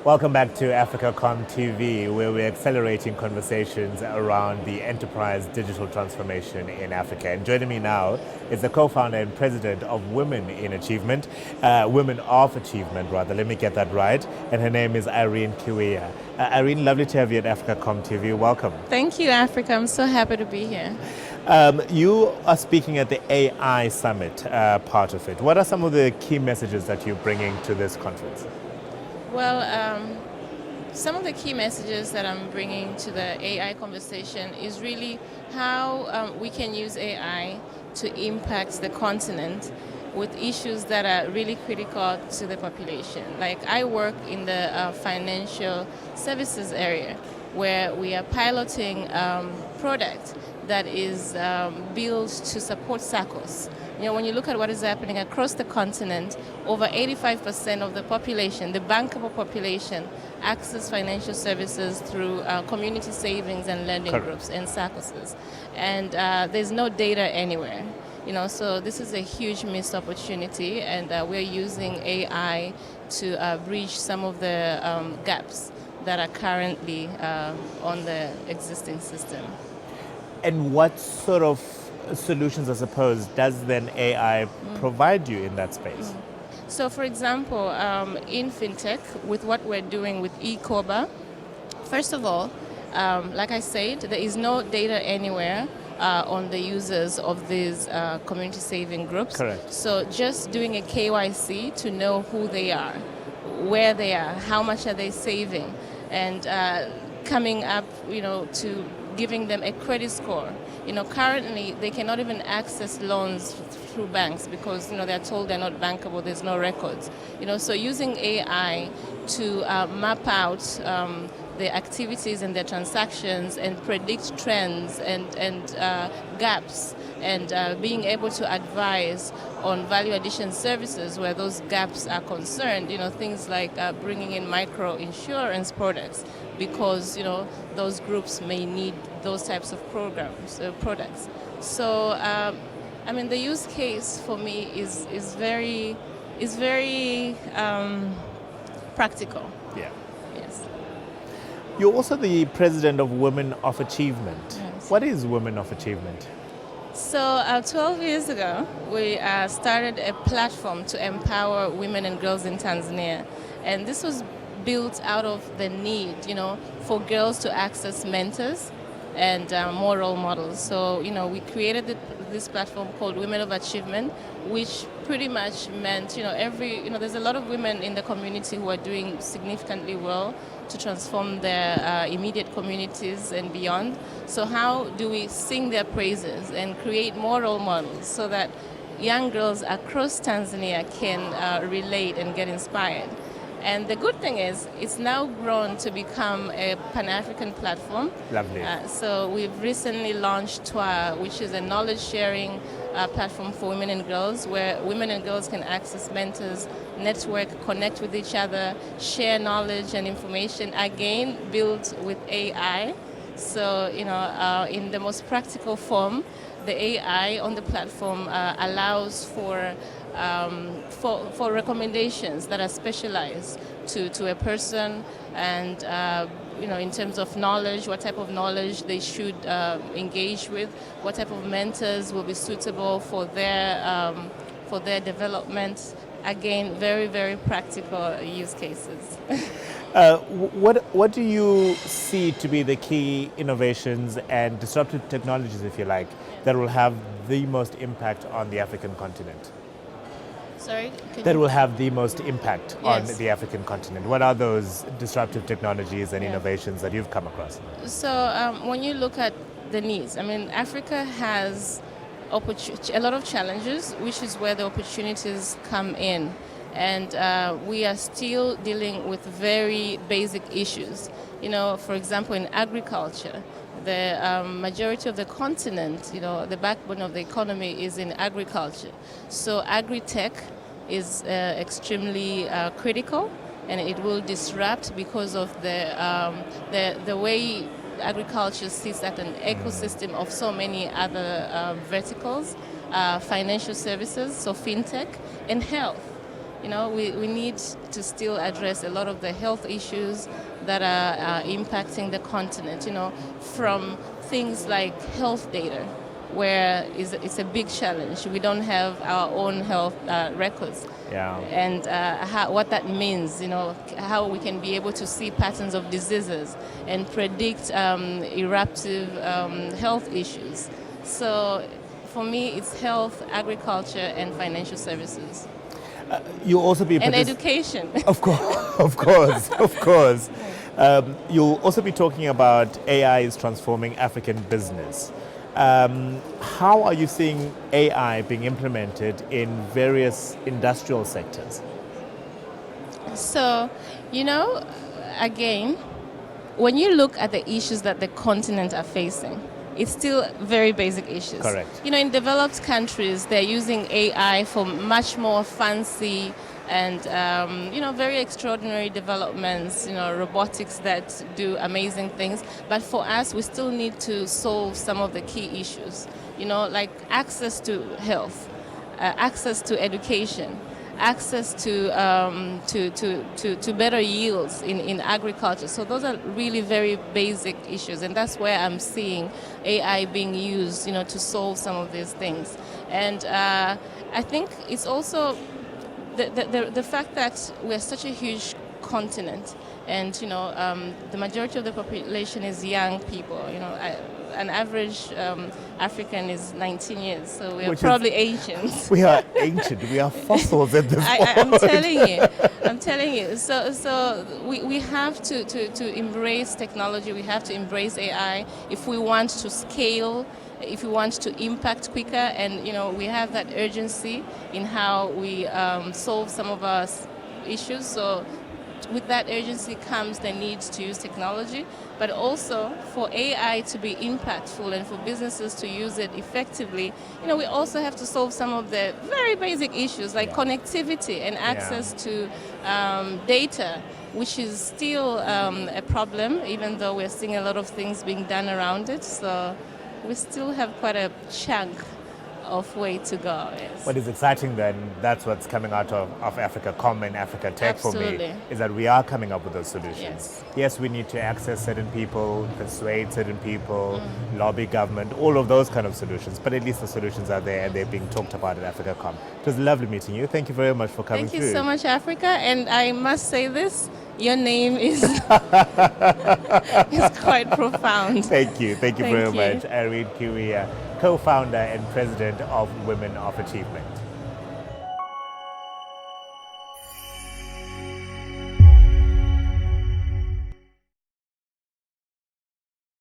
Welcome back to AfricaCom TV, where we're accelerating conversations around the enterprise digital transformation in Africa. And joining me now is the co-founder and president of Women in Achievement, Women of Achievement, rather. Let me get that right. And her name is Irene Kiwia. Irene, lovely to have you at AfricaCom TV. Welcome. Thank you, Africa. I'm so happy to be here. You are speaking at the AI Summit part of it. What are some of the key messages that you're bringing to this conference? Well, some of the key messages that I'm bringing to the AI conversation is really how we can use AI to impact the continent with issues that are really critical to the population. Like I work in the financial services area where we are piloting product that is built to support SACCOs. You know, when you look at what is happening across the continent, over 85% of the population, the bankable population, access financial services through community savings and lending groups and SACCOs. And there's no data anywhere. You know, so this is a huge missed opportunity, and we're using AI to bridge some of the gaps that are currently on the existing system. And what sort of solutions, I suppose, does then AI provide you in that space? So, for example, in fintech, with what we're doing with eCoba, first of all, like I said, there is no data anywhere on the users of these community saving groups. Correct. So just doing a KYC to know who they are, where they are, how much are they saving, and coming up, you know, to giving them a credit score. You know, currently they cannot even access loans through banks because, you know, they're told they're not bankable, there's no records. You know, so using AI to map out the activities and their transactions and predict trends and gaps, and being able to advise on value addition services where those gaps are concerned, you know, things like bringing in micro insurance products, because, you know, those groups may need those types of programs, products. So, I mean, the use case for me is very practical. Yeah. Yes. You're also the president of Women of Achievement. Yes. What is Women of Achievement? So 12 years ago, we started a platform to empower women and girls in Tanzania. And this was built out of the need, you know, for girls to access mentors and more role models. So, you know, we created this platform called Women of Achievement, which pretty much meant, you know, there's a lot of women in the community who are doing significantly well to transform their immediate communities and beyond. So how do we sing their praises and create more role models so that young girls across Tanzania can relate and get inspired? And the good thing is, it's now grown to become a Pan-African platform. Lovely. So we've recently launched TWA, which is a knowledge-sharing platform for women and girls, where women and girls can access mentors, network, connect with each other, share knowledge and information, again, built with AI. So, you know, in the most practical form, the AI on the platform allows for recommendations that are specialized to a person, and you know, in terms of knowledge, what type of knowledge they should engage with, what type of mentors will be suitable for their development. Again, very, very practical use cases. What do you see to be the key innovations and disruptive technologies, if you like, that will have the most impact on the African continent? Sorry? That will have the most impact on Yes. the African continent. What are those disruptive technologies and Yeah. innovations that you've come across? So when you look at the needs, I mean, Africa has a lot of challenges, which is where the opportunities come in. And we are still dealing with very basic issues. You know, for example, in agriculture, the majority of the continent, you know, the backbone of the economy is in agriculture. So agri-tech is extremely critical, and it will disrupt because of the way agriculture sits at an ecosystem of so many other verticals, financial services, so fintech, and health. We need to still address a lot of the health issues that are impacting the continent, from things like health data, where it's a big challenge. We don't have our own health records. Yeah. And what that means, how we can be able to see patterns of diseases and predict eruptive health issues. So for me, it's health, agriculture, and financial services. You'll also be and education. Of course. You'll also be talking about AI is transforming African business. How are you seeing AI being implemented in various industrial sectors? So, again, when you look at the issues that the continent are facing, it's still very basic issues. Correct. In developed countries, they're using AI for much more fancy and, very extraordinary developments, robotics that do amazing things. But for us, we still need to solve some of the key issues, like access to health, access to education, access to better yields in agriculture. So those are really very basic issues, and that's where I'm seeing AI being used, to solve some of these things. And I think it's also the fact that we're such a huge continent, and the majority of the population is young people. An average African is 19 years, so we are probably ancient. We are ancient. We are fossils at this point. I'm telling you. So we have to embrace technology. We have to embrace AI if we want to scale, if we want to impact quicker, and we have that urgency in how we solve some of our issues. So with that urgency comes the need to use technology, but also for AI to be impactful and for businesses to use it effectively, we also have to solve some of the very basic issues like connectivity and access to data, which is still a problem, even though we're seeing a lot of things being done around it. So we still have quite a chunk of way to go. Yes. What is exciting then, that's what's coming out of AfricaCom and AfricaTech for me, is that we are coming up with those solutions. Yes, we need to access certain people, persuade certain people, lobby government, all of those kind of solutions, but at least the solutions are there and they're being talked about at AfricaCom. It was lovely meeting you. Thank you very much for coming through. Thank you so much, Africa, and I must say this, your name is is quite profound. Thank you very much, Irene Kiwia, co-founder and president of Women of Achievement.